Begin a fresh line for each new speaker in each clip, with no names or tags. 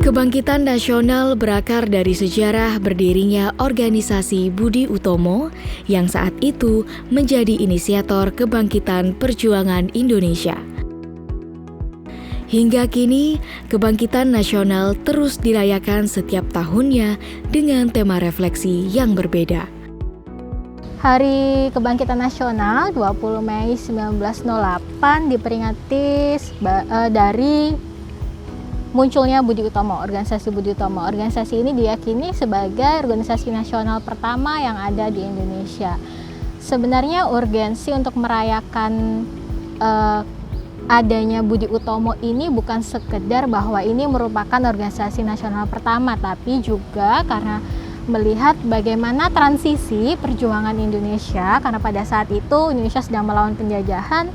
Kebangkitan nasional berakar dari sejarah berdirinya organisasi Budi Utomo yang saat itu menjadi inisiator kebangkitan perjuangan Indonesia. Hingga kini, kebangkitan nasional terus dirayakan setiap tahunnya dengan tema refleksi yang berbeda.
Hari Kebangkitan Nasional 20 Mei 1908 diperingati dari munculnya Budi Utomo, organisasi Budi Utomo. Organisasi ini diyakini sebagai organisasi nasional pertama yang ada di Indonesia. Sebenarnya urgensi untuk merayakan adanya Budi Utomo ini bukan sekedar bahwa ini merupakan organisasi nasional pertama, tapi juga karena melihat bagaimana transisi perjuangan Indonesia, karena pada saat itu Indonesia sedang melawan penjajahan,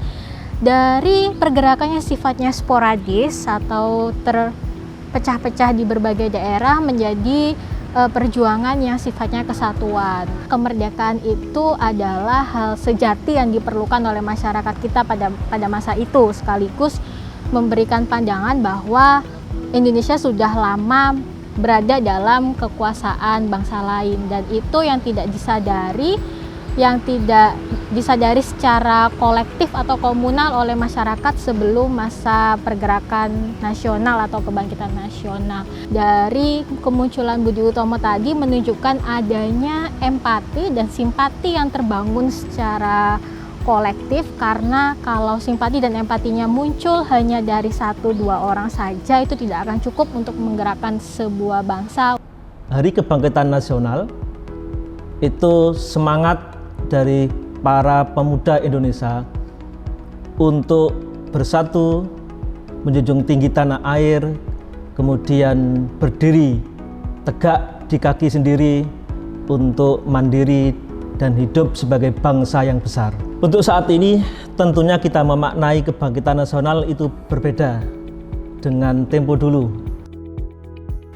dari pergerakannya sifatnya sporadis atau terpecah-pecah di berbagai daerah menjadi perjuangan yang sifatnya kesatuan. Kemerdekaan itu adalah hal sejati yang diperlukan oleh masyarakat kita pada masa itu, sekaligus memberikan pandangan bahwa Indonesia sudah lama berada dalam kekuasaan bangsa lain, dan itu yang tidak disadari secara kolektif atau komunal oleh masyarakat sebelum masa pergerakan nasional atau kebangkitan nasional. Dari kemunculan Budi Utomo tadi menunjukkan adanya empati dan simpati yang terbangun secara kolektif, karena kalau simpati dan empatinya muncul hanya dari 1-2 orang saja, itu tidak akan cukup untuk menggerakkan sebuah bangsa.
Hari Kebangkitan Nasional itu semangat dari para pemuda Indonesia untuk bersatu, menjunjung tinggi tanah air, kemudian berdiri tegak di kaki sendiri untuk mandiri dan hidup sebagai bangsa yang besar. Untuk saat ini tentunya kita memaknai kebangkitan nasional itu berbeda dengan tempo dulu.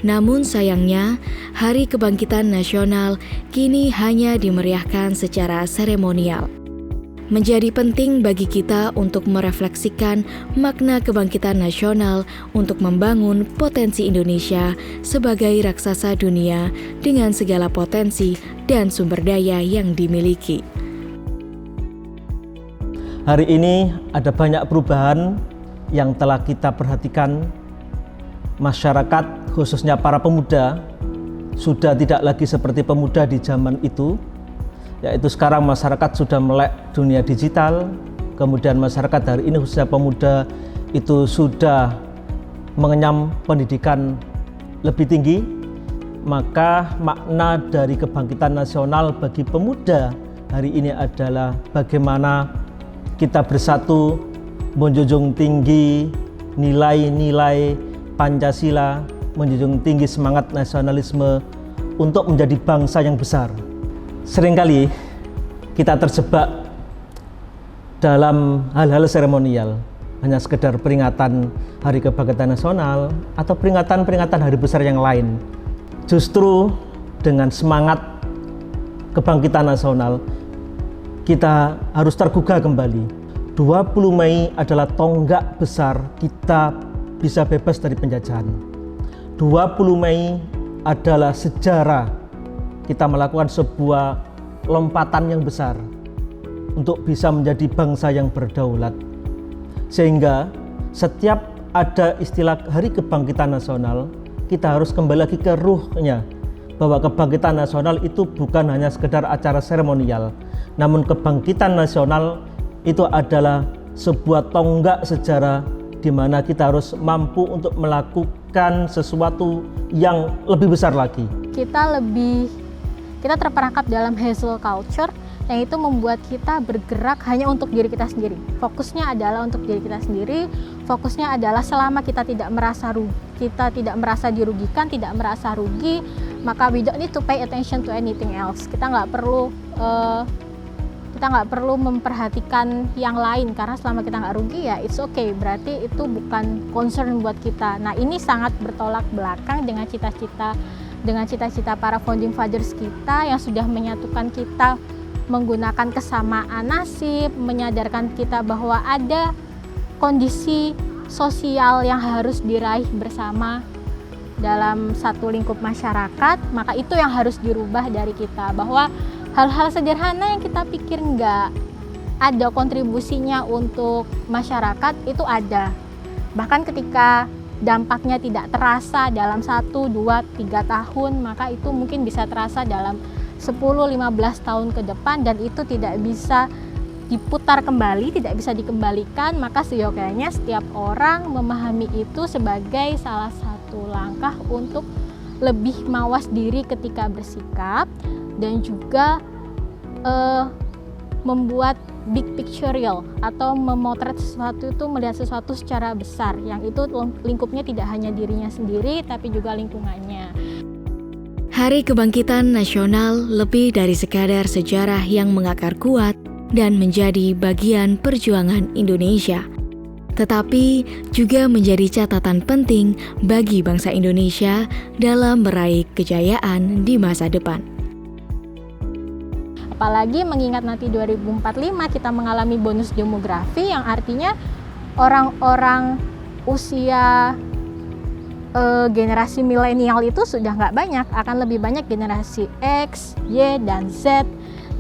Namun sayangnya, Hari Kebangkitan Nasional kini hanya dimeriahkan secara seremonial. Menjadi penting bagi kita untuk merefleksikan makna kebangkitan nasional untuk membangun potensi Indonesia sebagai raksasa dunia dengan segala potensi dan sumber daya yang dimiliki.
Hari ini ada banyak perubahan yang telah kita perhatikan. Masyarakat, khususnya para pemuda, sudah tidak lagi seperti pemuda di zaman itu, yaitu sekarang masyarakat sudah melek dunia digital. Kemudian masyarakat hari ini, khususnya pemuda, itu sudah mengenyam pendidikan lebih tinggi. Maka makna dari kebangkitan nasional bagi pemuda hari ini adalah bagaimana kita bersatu menjunjung tinggi nilai-nilai Pancasila, menjunjung tinggi semangat nasionalisme untuk menjadi bangsa yang besar. Seringkali kita terjebak dalam hal-hal seremonial, hanya sekedar peringatan Hari Kebangkitan Nasional atau peringatan-peringatan hari besar yang lain. Justru dengan semangat kebangkitan nasional, kita harus tergugah kembali. 20 Mei adalah tonggak besar kita bisa bebas dari penjajahan. 20 Mei adalah sejarah kita melakukan sebuah lompatan yang besar untuk bisa menjadi bangsa yang berdaulat. Sehingga setiap ada istilah Hari Kebangkitan Nasional, kita harus kembali lagi ke ruhnya, bahwa kebangkitan nasional itu bukan hanya sekedar acara seremonial, namun kebangkitan nasional itu adalah sebuah tonggak sejarah di mana kita harus mampu untuk melakukan sesuatu yang lebih besar lagi.
Kita terperangkap dalam hustle culture yang itu membuat kita bergerak hanya untuk diri kita sendiri. Fokusnya adalah untuk diri kita sendiri. Fokusnya adalah selama kita tidak merasa dirugikan, tidak merasa rugi, maka we don't need to pay attention to anything else. Kita nggak perlu memperhatikan yang lain, karena selama kita nggak rugi ya it's okay, berarti itu bukan concern buat kita. Nah, ini sangat bertolak belakang dengan cita-cita para founding fathers kita yang sudah menyatukan kita menggunakan kesamaan nasib, menyadarkan kita bahwa ada kondisi sosial yang harus diraih bersama, dalam satu lingkup masyarakat, maka itu yang harus dirubah dari kita, bahwa hal-hal sederhana yang kita pikir nggak ada kontribusinya untuk masyarakat itu ada. Bahkan ketika dampaknya tidak terasa dalam 1, 2, 3 tahun, maka itu mungkin bisa terasa dalam 10-15 tahun ke depan, dan itu tidak bisa diputar kembali, tidak bisa dikembalikan. Maka seyogyanya setiap orang memahami itu sebagai salah satu langkah untuk lebih mawas diri ketika bersikap, dan juga membuat big pictorial atau memotret sesuatu itu, melihat sesuatu secara besar, yang itu lingkupnya tidak hanya dirinya sendiri tapi juga lingkungannya.
Hari Kebangkitan Nasional lebih dari sekadar sejarah yang mengakar kuat dan menjadi bagian perjuangan Indonesia, tetapi juga menjadi catatan penting bagi bangsa Indonesia dalam meraih kejayaan di masa depan.
Apalagi mengingat nanti 2045 kita mengalami bonus demografi, yang artinya orang-orang usia generasi milenial itu sudah nggak banyak, akan lebih banyak generasi X, Y, dan Z.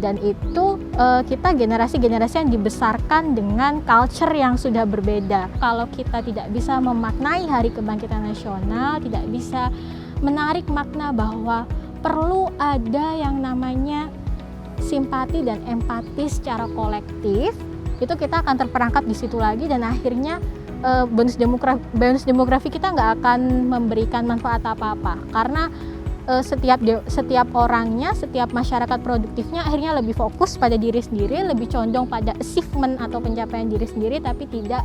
Dan itu kita generasi-generasi yang dibesarkan dengan culture yang sudah berbeda. Kalau kita tidak bisa memaknai Hari Kebangkitan Nasional, tidak bisa menarik makna bahwa perlu ada yang namanya simpati dan empati secara kolektif, itu kita akan terperangkap di situ lagi, dan akhirnya bonus demografi kita nggak akan memberikan manfaat apa-apa, karena setiap orangnya, setiap masyarakat produktifnya akhirnya lebih fokus pada diri sendiri, lebih condong pada achievement atau pencapaian diri sendiri, tapi tidak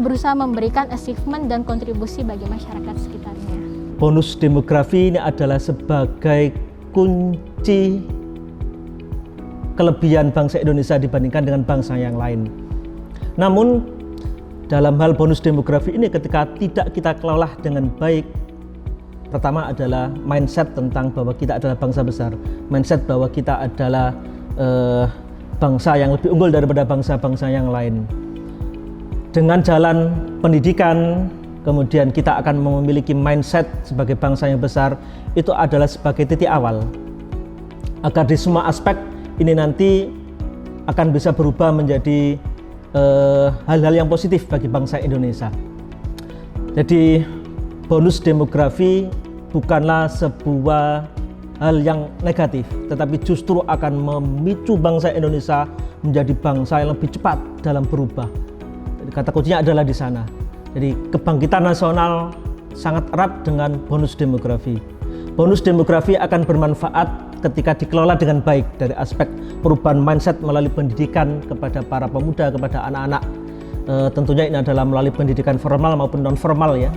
berusaha memberikan achievement dan kontribusi bagi masyarakat sekitarnya.
Bonus demografi ini adalah sebagai kunci kelebihan bangsa Indonesia dibandingkan dengan bangsa yang lain. Namun dalam hal bonus demografi ini, ketika tidak kita kelola dengan baik, pertama adalah mindset tentang bahwa kita adalah bangsa besar, mindset bahwa kita adalah bangsa yang lebih unggul daripada bangsa-bangsa yang lain. Dengan jalan pendidikan, kemudian kita akan memiliki mindset sebagai bangsa yang besar, itu adalah sebagai titik awal agar di semua aspek ini nanti akan bisa berubah menjadi hal-hal yang positif bagi bangsa Indonesia. Jadi bonus demografi bukanlah sebuah hal yang negatif, tetapi justru akan memicu bangsa Indonesia menjadi bangsa yang lebih cepat dalam berubah. Jadi kata kuncinya adalah di sana. Jadi kebangkitan nasional sangat erat dengan bonus demografi. Bonus demografi akan bermanfaat ketika dikelola dengan baik dari aspek perubahan mindset melalui pendidikan kepada para pemuda, kepada anak-anak. Tentunya ini adalah melalui pendidikan formal maupun non formal ya.